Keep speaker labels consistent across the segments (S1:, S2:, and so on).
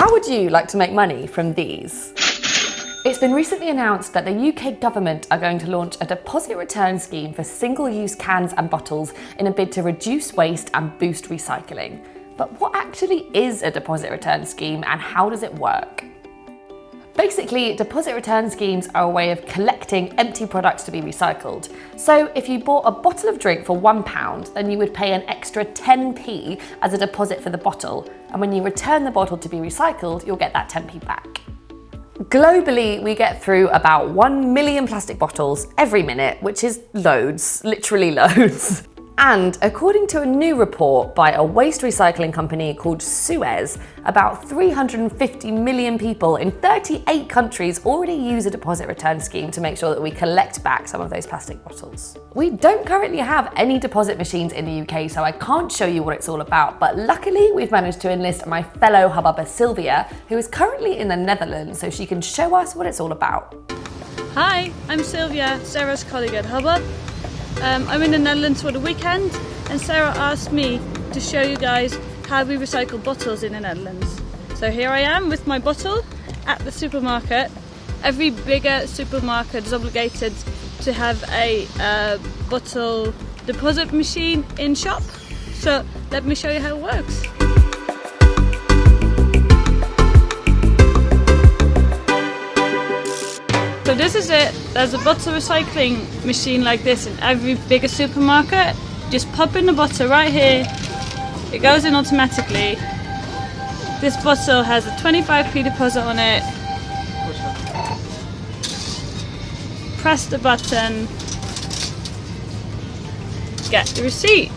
S1: How would you like to make money from these? It's been recently announced that the UK government are going to launch a deposit return scheme for single-use cans and bottles in a bid to reduce waste and boost recycling. But what actually is a deposit return scheme and how does it work? Basically, deposit return schemes are a way of collecting empty products to be recycled. So if you bought a bottle of drink for £1, then you would pay an extra 10p as a deposit for the bottle. And when you return the bottle to be recycled, you'll get that 10p back. Globally, we get through about 1 million plastic bottles every minute, which is loads, literally loads. And according to a new report by a waste recycling company called Suez, about 350 million people in 38 countries already use a deposit return scheme to make sure that we collect back some of those plastic bottles. We don't currently have any deposit machines in the UK, so I can't show you what it's all about, but luckily we've managed to enlist my fellow Hubbub-er Silvia, who is currently in the Netherlands, so she can show us what it's all about.
S2: Hi, I'm Silvia, Sarah's colleague at Hubbub. I'm in the Netherlands for the weekend and Sarah asked me to show you guys how we recycle bottles in the Netherlands. So here I am with my bottle at the supermarket. Every bigger supermarket is obligated to have a bottle deposit machine in shop. So let me show you how it works. So this is it. There's a bottle recycling machine like this in every bigger supermarket. Just pop in the bottle right here. It goes in automatically. This bottle has a 25p deposit on it. Press the button. Get the receipt.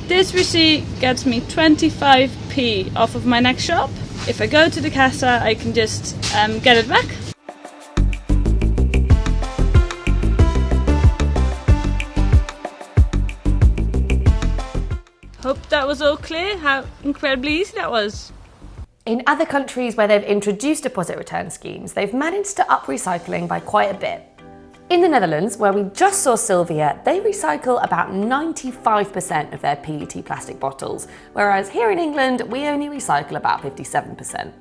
S2: This receipt gets me 25p off of my next shop. If I go to the Casa, I can just get it back. Hope that was all clear, how incredibly easy that was.
S1: In other countries where they've introduced deposit return schemes, they've managed to up recycling by quite a bit. In the Netherlands, where we just saw Silvia, they recycle about 95% of their PET plastic bottles, whereas here in England, we only recycle about 57%.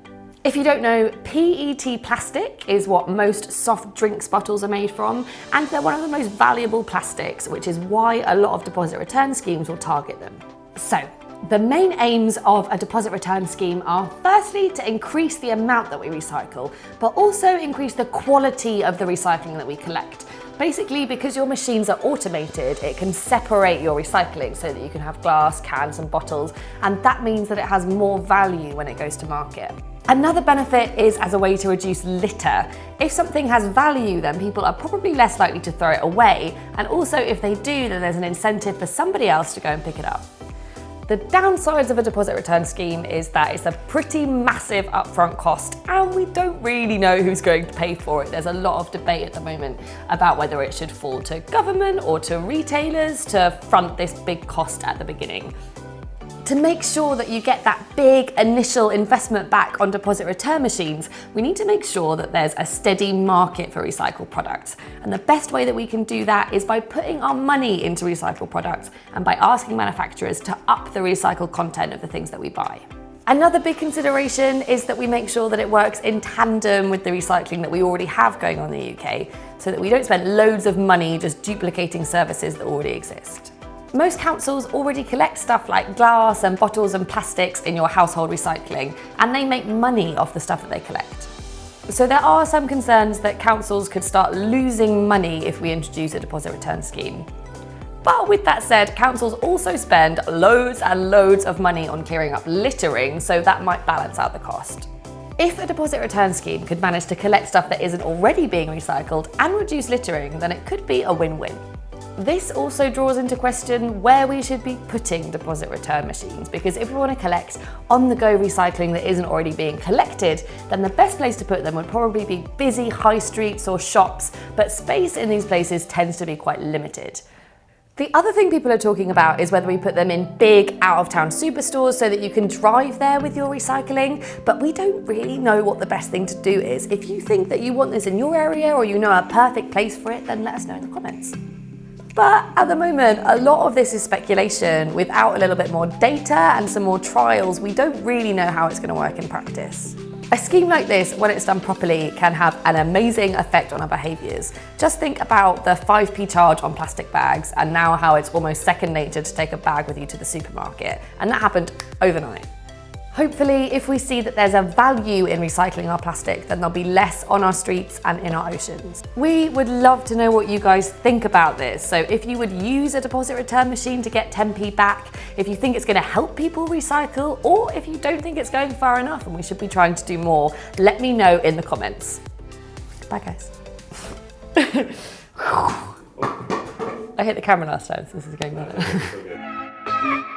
S1: If you don't know, PET plastic is what most soft drinks bottles are made from, and they're one of the most valuable plastics, which is why a lot of deposit return schemes will target them. So, the main aims of a deposit return scheme are firstly to increase the amount that we recycle, but also increase the quality of the recycling that we collect. Basically, because your machines are automated, it can separate your recycling so that you can have glass, cans and bottles, and that means that it has more value when it goes to market. Another benefit is as a way to reduce litter. If something has value, then people are probably less likely to throw it away, and also if they do, then there's an incentive for somebody else to go and pick it up. The downsides of a deposit return scheme is that it's a pretty massive upfront cost and we don't really know who's going to pay for it. There's a lot of debate at the moment about whether it should fall to government or to retailers to front this big cost at the beginning. To make sure that you get that big initial investment back on deposit return machines, we need to make sure that there's a steady market for recycled products. And the best way that we can do that is by putting our money into recycled products and by asking manufacturers to up the recycled content of the things that we buy. Another big consideration is that we make sure that it works in tandem with the recycling that we already have going on in the UK, so that we don't spend loads of money just duplicating services that already exist. Most councils already collect stuff like glass and bottles and plastics in your household recycling, and they make money off the stuff that they collect. So there are some concerns that councils could start losing money if we introduce a deposit return scheme. But with that said, councils also spend loads and loads of money on clearing up littering, so that might balance out the cost. If a deposit return scheme could manage to collect stuff that isn't already being recycled and reduce littering, then it could be a win-win. This also draws into question where we should be putting deposit return machines, because if we want to collect on-the-go recycling that isn't already being collected, then the best place to put them would probably be busy high streets or shops, but space in these places tends to be quite limited. The other thing people are talking about is whether we put them in big out-of-town superstores so that you can drive there with your recycling, but we don't really know what the best thing to do is. If you think that you want this in your area or you know a perfect place for it, then let us know in the comments. But at the moment, a lot of this is speculation. Without a little bit more data and some more trials, we don't really know how it's going to work in practice. A scheme like this, when it's done properly, can have an amazing effect on our behaviours. Just think about the 5p charge on plastic bags and now how it's almost second nature to take a bag with you to the supermarket. And that happened overnight. Hopefully, if we see that there's a value in recycling our plastic, then there'll be less on our streets and in our oceans. We would love to know what you guys think about this. So if you would use a deposit return machine to get 10p back, if you think it's going to help people recycle, or if you don't think it's going far enough and we should be trying to do more, let me know in the comments. Bye guys. I hit the camera last time, so this is going better.